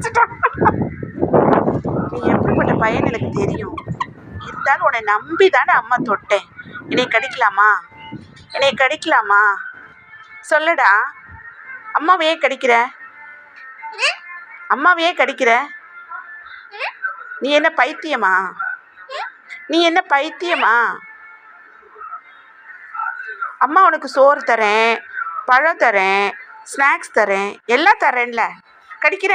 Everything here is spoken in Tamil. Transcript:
கடிச்சிட்டான். நீ எப்படிப்பட்ட பையன் எனக்கு தெரியும். இருந்தாலும் உன்னை நம்பி தானே அம்மா தொட்டேன். என்னை கடிக்கலாமா? என்னை கடிக்கலாமா? சொல்லுடா. அம்மாவையே கடிக்கிற? அம்மாவையே கடிக்கிற? நீ என்ன பைத்தியமா? நீ என்ன பைத்தியமா? அம்மா உனக்கு சோறு தரேன், பழம் தரேன், ஸ்நாக்ஸ் தரேன், எல்லாம் தரேன்ல. கடிக்கிற?